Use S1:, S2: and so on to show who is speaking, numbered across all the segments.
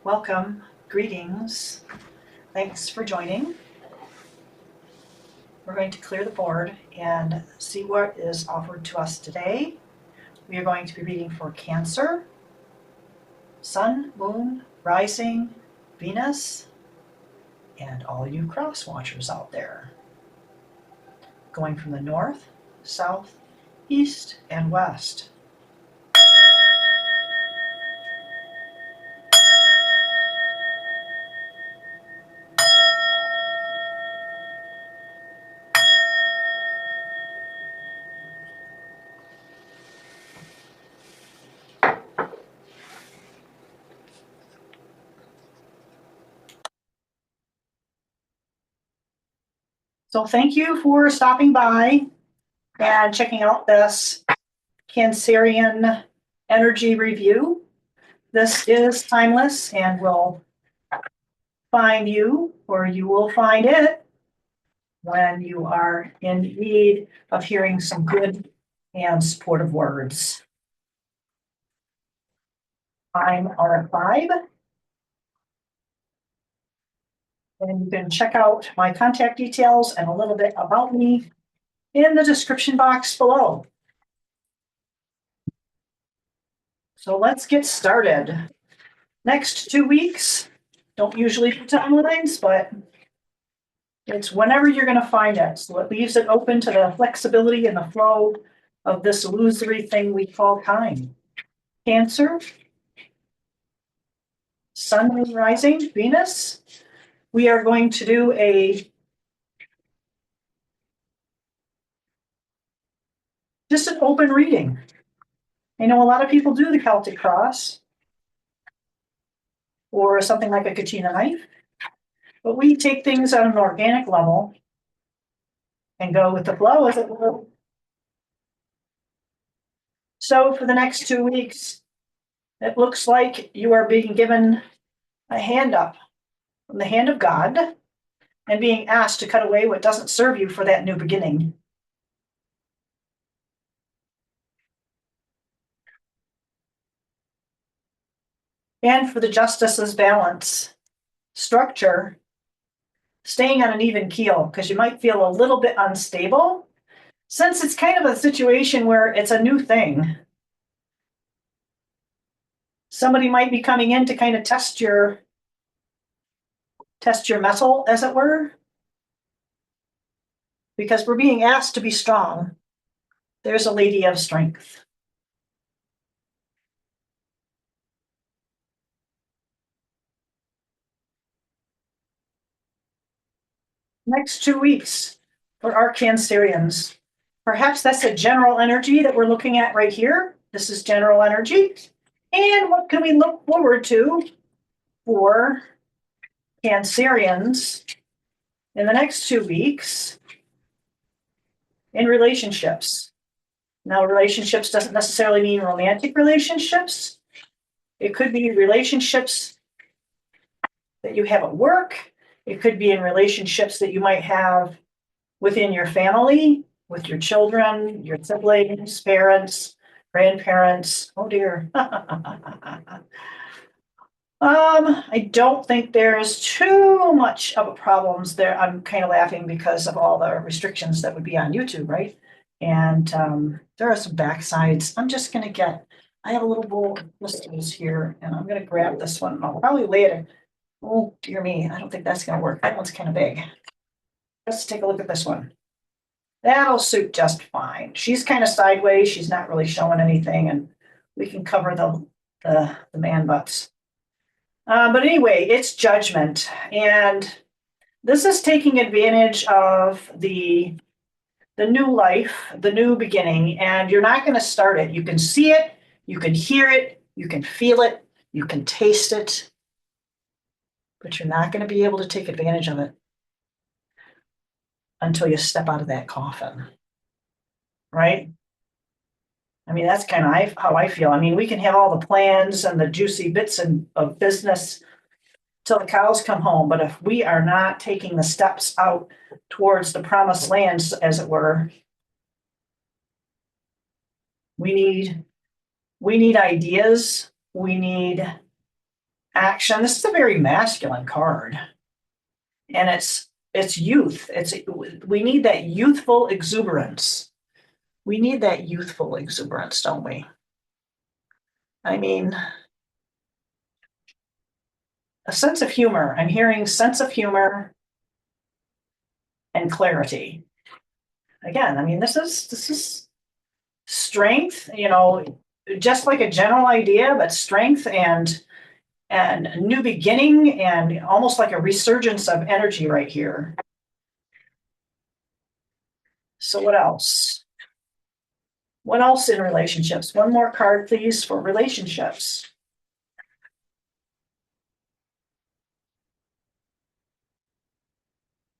S1: Welcome, greetings. Thanks for joining. We're going to clear the board and see what is offered to us today. We are going to be reading for Cancer, Sun, Moon, Rising, Venus, and all you cross watchers out there. Going from the north, south, east, and west. So thank you for stopping by and checking out this Cancerian energy review. This is timeless and will find you, or you will find it, when you are in need of hearing some good and supportive words. I'm Auric, and you can check out my contact details and a little bit about me in the description box below. So let's get started. Next 2 weeks, don't usually do timelines, but it's whenever you're going to find it. So it leaves it open to the flexibility and the flow of this illusory thing we call time. Cancer, Sun, Moon, Rising, Venus. We are going to do just an open reading. I know a lot of people do the Celtic cross or something like a Katina knife, but we take things on an organic level and go with the flow as it will. So for the next 2 weeks, it looks like you are being given a hand up from the hand of God and being asked to cut away what doesn't serve you for that new beginning. And for the justice's balance, structure, staying on an even keel, because you might feel a little bit unstable, since it's kind of a situation where it's a new thing. Somebody might be coming in to kind of test your mettle, as it were, because we're being asked to be strong. There's a lady of strength. Next 2 weeks for our Cancerians. Perhaps that's a general energy that we're looking at right here. This is general energy. And what can we look forward to for Cancerians in the next 2 weeks in relationships? Now, relationships doesn't necessarily mean romantic relationships. It could be relationships that you have at work. It could be in relationships that you might have within your family, with your children, your siblings, parents, grandparents. Oh dear. I don't think there's too much of a problems there. I'm kind of laughing because of all the restrictions that would be on YouTube, right? And there are some backsides. I'm just going to I have a little bowl of crystals here, and I'm going to grab this one. I'll probably lay it. Oh, dear me. I don't think that's going to work. That one's kind of big. Let's take a look at this one. That'll suit just fine. She's kind of sideways. She's not really showing anything, and we can cover the man butts. But anyway, it's judgment. And this is taking advantage of the new life, the new beginning, and you're not going to start it. You can see it, you can hear it, you can feel it, you can taste it, but you're not going to be able to take advantage of it until you step out of that coffin, right? I mean, that's kind of how I feel. I mean, we can have all the plans and the juicy bits of business till the cows come home, but if we are not taking the steps out towards the promised lands, as it were, we need ideas, we need action. This is a very masculine card. And it's youth. We need that youthful exuberance. We need that youthful exuberance, don't we? I mean, a sense of humor. I'm hearing sense of humor and clarity. Again, I mean, this is strength, just like a general idea, but strength and a new beginning and almost like a resurgence of energy right here. So what else? What else in relationships? One more card, please, for relationships.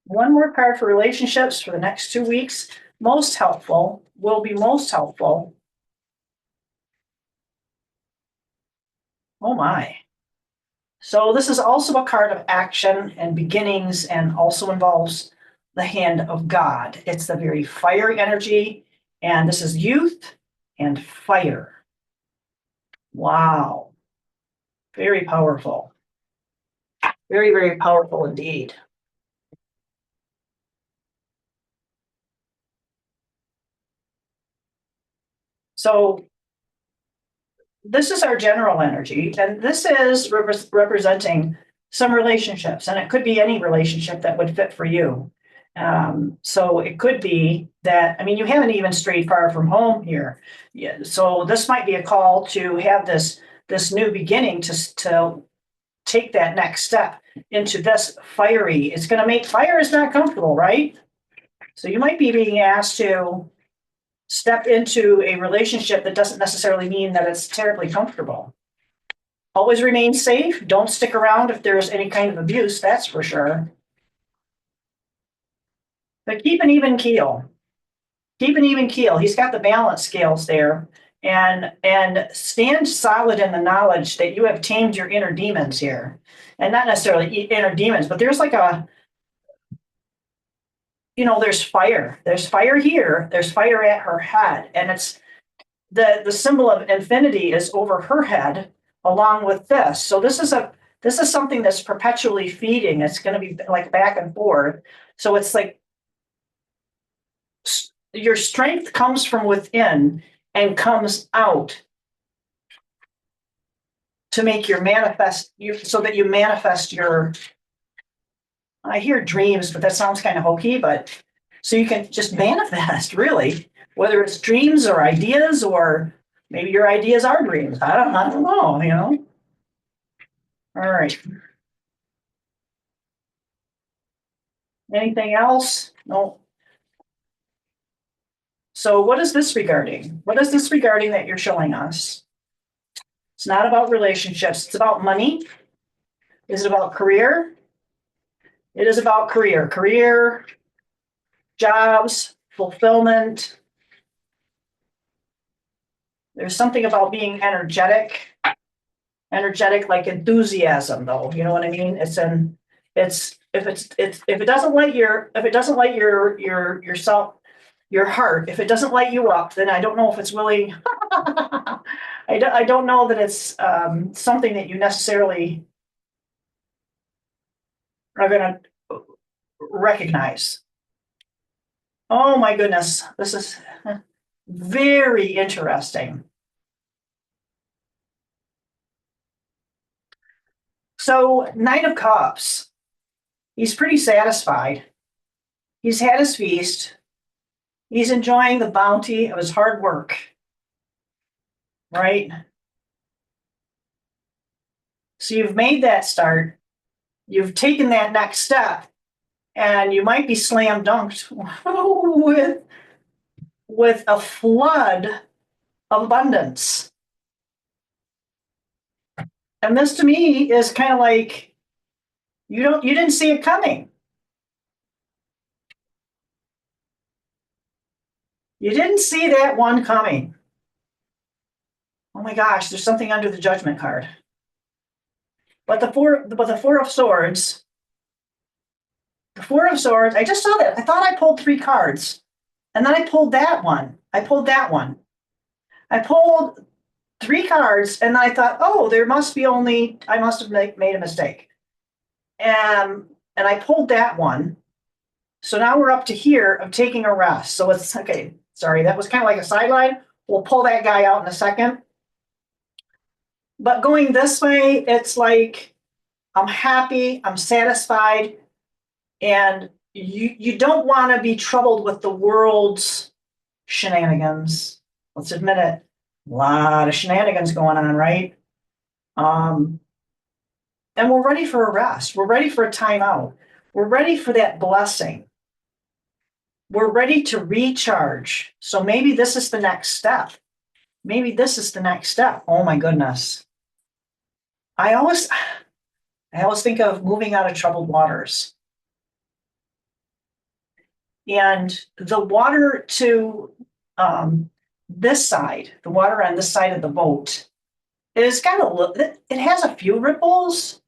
S1: One more card for relationships for the next 2 weeks. Most helpful, will be most helpful. Oh my. So this is also a card of action and beginnings and also involves the hand of God. It's the very fiery energy, and this is youth and fire. Wow. Very powerful. Very, very powerful indeed. So this is our general energy, and this is representing some relationships, and it could be any relationship that would fit for you. So it could be that, I mean, you haven't even strayed far from home here. Yeah, so this might be a call to have this new beginning to take that next step into this fiery. It's going to make fire is not comfortable, right? So you might be being asked to step into a relationship that doesn't necessarily mean that it's terribly comfortable. Always remain safe. Don't stick around if there's any kind of abuse, that's for sure. But keep an even keel. Keep an even keel. He's got the balance scales there. And stand solid in the knowledge that you have tamed your inner demons here. And not necessarily inner demons, but there's like there's fire. There's fire here. There's fire at her head. And it's the symbol of infinity is over her head along with this. So this is something that's perpetually feeding. It's going to be like back and forth. So it's like your strength comes from within and comes out to make your manifest you so that you manifest your, I hear dreams, but that sounds kind of hokey, but so you can just manifest really, whether it's dreams or ideas, or maybe your ideas are dreams. I don't know, All right. Anything else? No. So what is this regarding? What is this regarding that you're showing us? It's not about relationships. It's about money. Is it about career? It is about career. Career, jobs, fulfillment. There's something about being energetic. Energetic like enthusiasm, though. You know what I mean? If it doesn't light yourself, your heart, if it doesn't light you up, then I don't know if it's really I don't know that it's something that you necessarily are going to recognize. Oh my goodness, this is very interesting. So, Knight of Cups, he's pretty satisfied. He's had his feast. He's enjoying the bounty of his hard work, right? So you've made that start. You've taken that next step, and you might be slam dunked with a flood of abundance. And this to me is kind of like you didn't see it coming. You didn't see that one coming. Oh my gosh, there's something under the judgment card. But the four of swords, I just saw that. I thought I pulled 3 cards. And then I pulled that one. I pulled 3 cards, and I thought, oh, there must be only, I must have made a mistake. And I pulled that one. So now we're up to here of taking a rest. So it's okay. Sorry, that was kind of like a sideline. We'll pull that guy out in a second. But going this way, it's like I'm happy, I'm satisfied, and you don't want to be troubled with the world's shenanigans. Let's admit it. A lot of shenanigans going on, right? Um, and we're ready for a rest. We're ready for a timeout. We're ready for that blessing. We're ready to recharge. So maybe this is the next step. Maybe this is the next step. Oh my goodness. I always think of moving out of troubled waters. And the water to this side, the water on this side of the boat, it's got a little, it has a few ripples,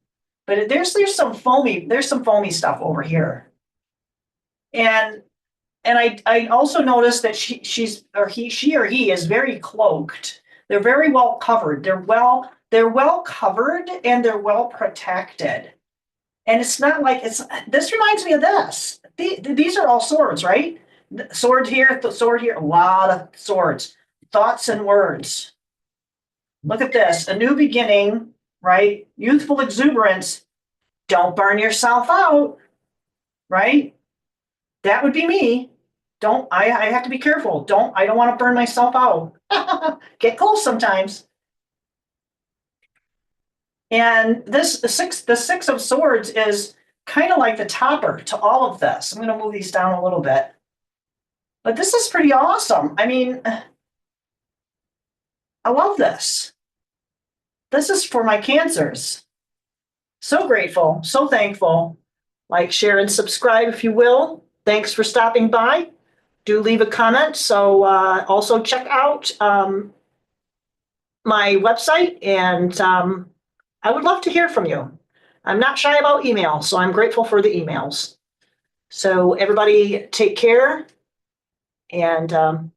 S1: but there's some foamy stuff over here. And I also noticed that she or he is very cloaked. They're very well covered. They're well covered and they're well protected. And it's not like this reminds me of this. These are all swords, right? Sword here, sword here, a lot of swords, thoughts and words. Look at this, a new beginning, right? Youthful exuberance. Don't burn yourself out, right? That would be me. I have to be careful. I don't want to burn myself out. Get close sometimes. And the six of swords is kind of like the topper to all of this. I'm going to move these down a little bit. But this is pretty awesome. I mean, I love this. This is for my cancers. So grateful, so thankful. Like, share, and subscribe if you will. Thanks for stopping by. Do leave a comment. So also check out my website, and I would love to hear from you. I'm not shy about email, so I'm grateful for the emails. So everybody take care, and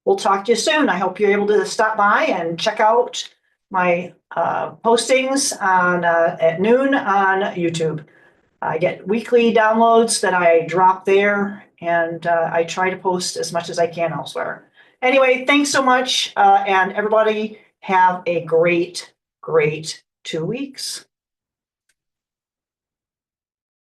S1: we'll talk to you soon. I hope you're able to stop by and check out my postings at noon on YouTube. I get weekly downloads that I drop there, and I try to post as much as I can elsewhere. Anyway, thanks so much, and everybody have a great 2 weeks.